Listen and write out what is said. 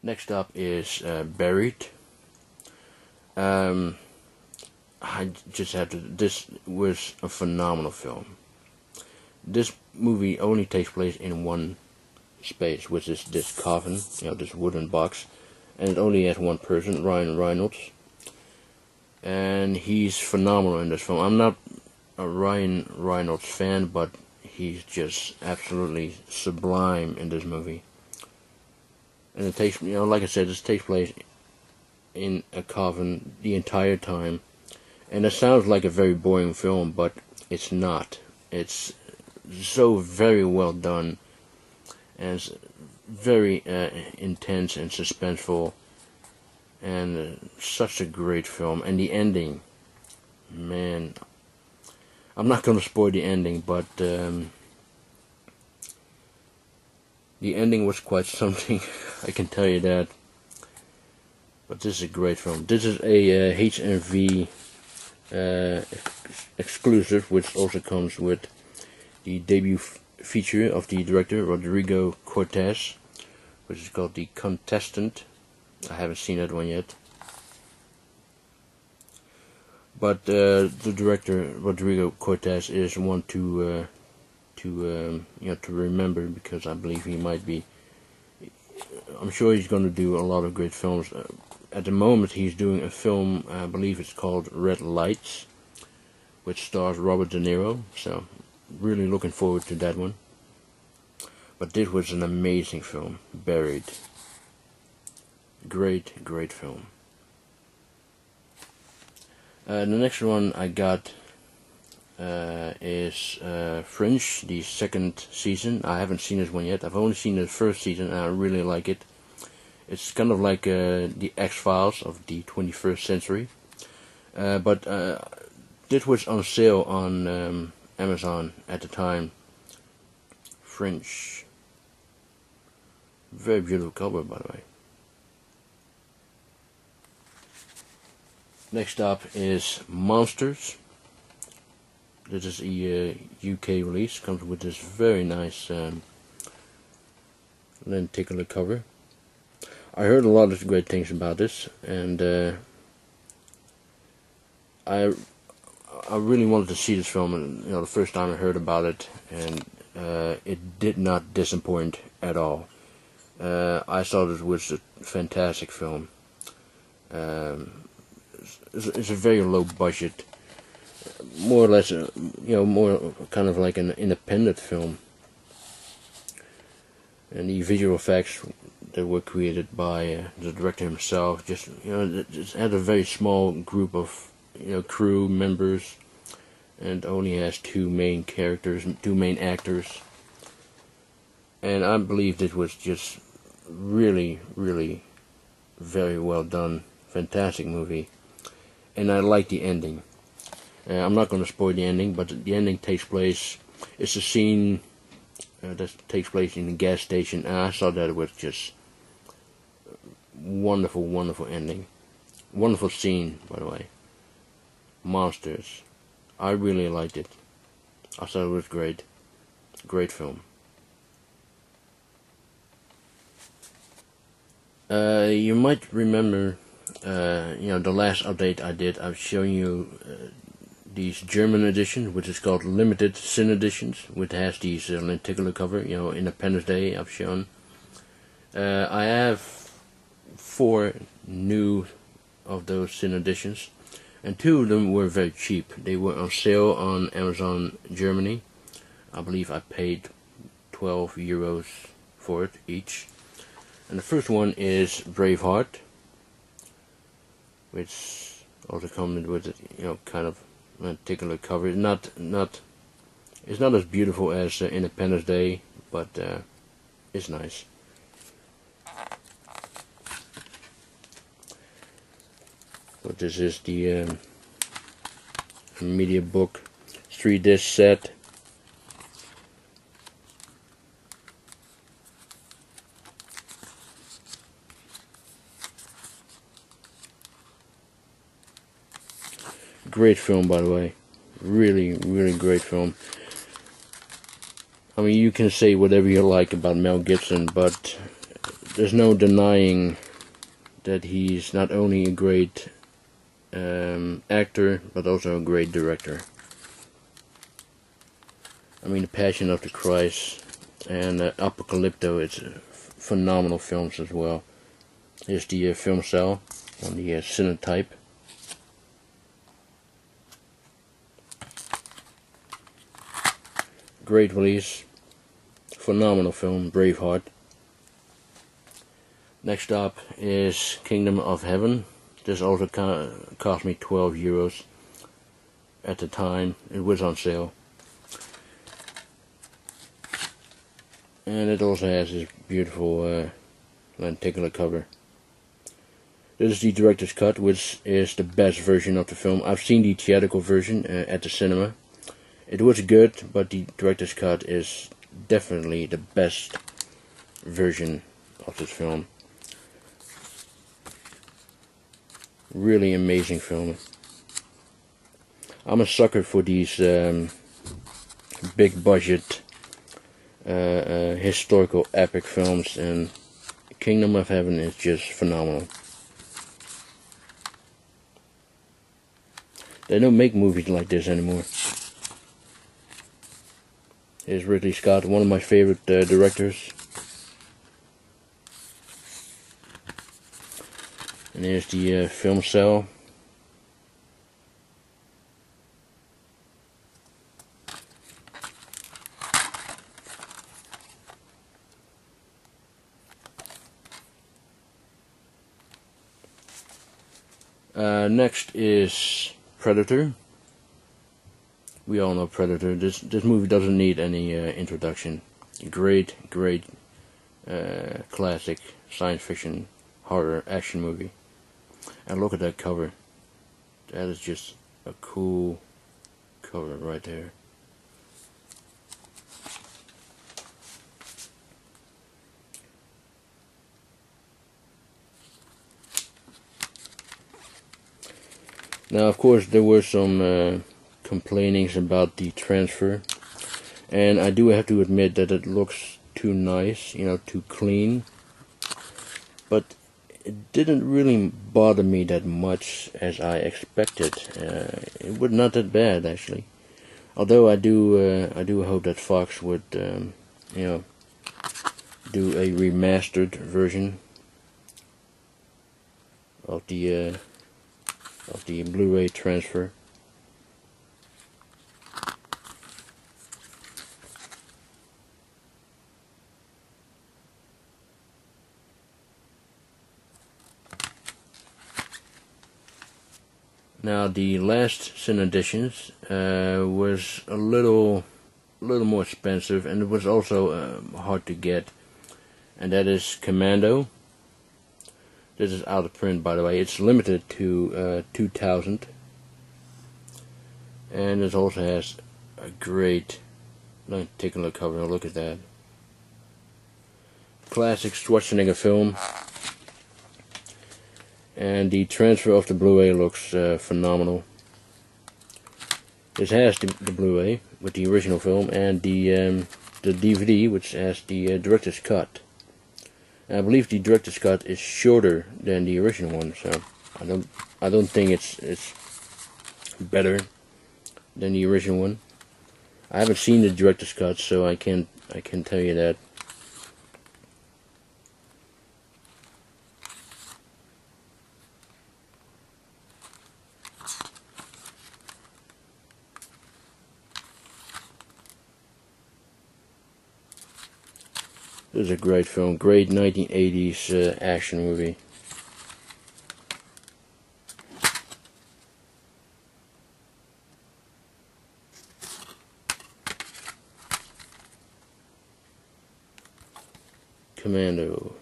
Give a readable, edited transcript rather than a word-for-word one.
Next up is Buried. I just have to. This was a phenomenal film. This movie only takes place in one space, which is this coffin, this wooden box, and it only has one person, Ryan Reynolds, and he's phenomenal in this film. I'm not a Ryan Reynolds fan, but he's just absolutely sublime in this movie. And it takes, like I said, this takes place in a coffin the entire time. And it sounds like a very boring film, but it's not. It's so very well done, and it's very intense and suspenseful, and such a great film. And the ending, man, I'm not going to spoil the ending, but the ending was quite something, I can tell you that. But this is a great film. This is a HMV exclusive, which also comes with the debut feature of the director Rodrigo Cortés, which is called The Contestant. I haven't seen that one yet, but the director Rodrigo Cortés is one to remember, because I believe he might be. I'm sure he's going to do a lot of great films. At the moment, he's doing a film, I believe it's called Red Lights, which stars Robert De Niro, so really looking forward to that one. But this was an amazing film, Buried. Great film. The next one I got is Fringe, the second season. I haven't seen this one yet. I've only seen the first season, and I really like it. It's kind of like the X-Files of the 21st century. But this was on sale on Amazon at the time. Fringe. Very beautiful cover, by the way. Next up is Monsters. This is a UK release. Comes with this very nice lenticular cover. I heard a lot of great things about this, and I really wanted to see this film. And the first time I heard about it, and it did not disappoint at all. I thought it was a fantastic film. It's a very low budget, more or less, more kind of like an independent film. And the visual effects that were created by the director himself, just had a very small group of crew members, and only has two main actors. And I believe it was just really very well done, fantastic movie. And I like the ending. I'm not going to spoil the ending, but the ending takes place. It's a scene that takes place in a gas station, and I thought that it was just wonderful ending. Wonderful scene, by the way. Monsters. I really liked it. I thought it was great. Great film. You might remember, the last update I did, I've shown you these German editions, which is called Limited Sin Editions, which has these lenticular cover, Independence Day I've shown. I have 4 new of those Sin Editions, and 2 of them were very cheap. They were on sale on Amazon Germany. I believe I paid 12 euros for it each. And the first one is Braveheart, which also comes with kind of lenticular cover. It's not as beautiful as Independence Day, but it's nice. But this is the media book 3-disc set. Great film, by the way. Really great film. I mean, you can say whatever you like about Mel Gibson, but there's no denying that he's not only a great actor, but also a great director. I mean, The Passion of the Christ and Apocalypto, it's phenomenal films as well. Here's the film cell on the Cinetype. Great release. Phenomenal film, Braveheart. Next up is Kingdom of Heaven. This also cost me 12 euros at the time. It was on sale. And it also has this beautiful lenticular cover. This is the director's cut, which is the best version of the film. I've seen the theatrical version at the cinema. It was good, but the director's cut is definitely the best version of this film. Really amazing film. I'm a sucker for these big budget historical epic films, and Kingdom of Heaven is just phenomenal. They don't make movies like this anymore. Here's Ridley Scott, one of my favorite directors. And here's the film cell. Next is Predator. We all know Predator. This movie doesn't need any introduction. Great classic science fiction horror action movie. And look at that cover. That is just a cool cover right there. Now, of course, there were some complainings about the transfer, and I do have to admit that it looks too nice, you know, too clean. But it didn't really bother me that much as I expected. It was not that bad, actually. Although I do hope that Fox would, you know, do a remastered version of the Blu-ray transfer. Now, the last Sin Editions was a little more expensive, and it was also hard to get, and that is Commando. This is out of print, by the way. It's limited to 2,000, and it also has a great lenticular cover. Look at that. Classic Schwarzenegger film. And the transfer of the Blu-ray looks phenomenal. This has the Blu-ray with the original film, and the DVD, which has the director's cut. And I believe the director's cut is shorter than the original one, so I don't think it's better than the original one. I haven't seen the director's cut, so I can't tell you that. This is a great film, great 1980s action movie. Commando.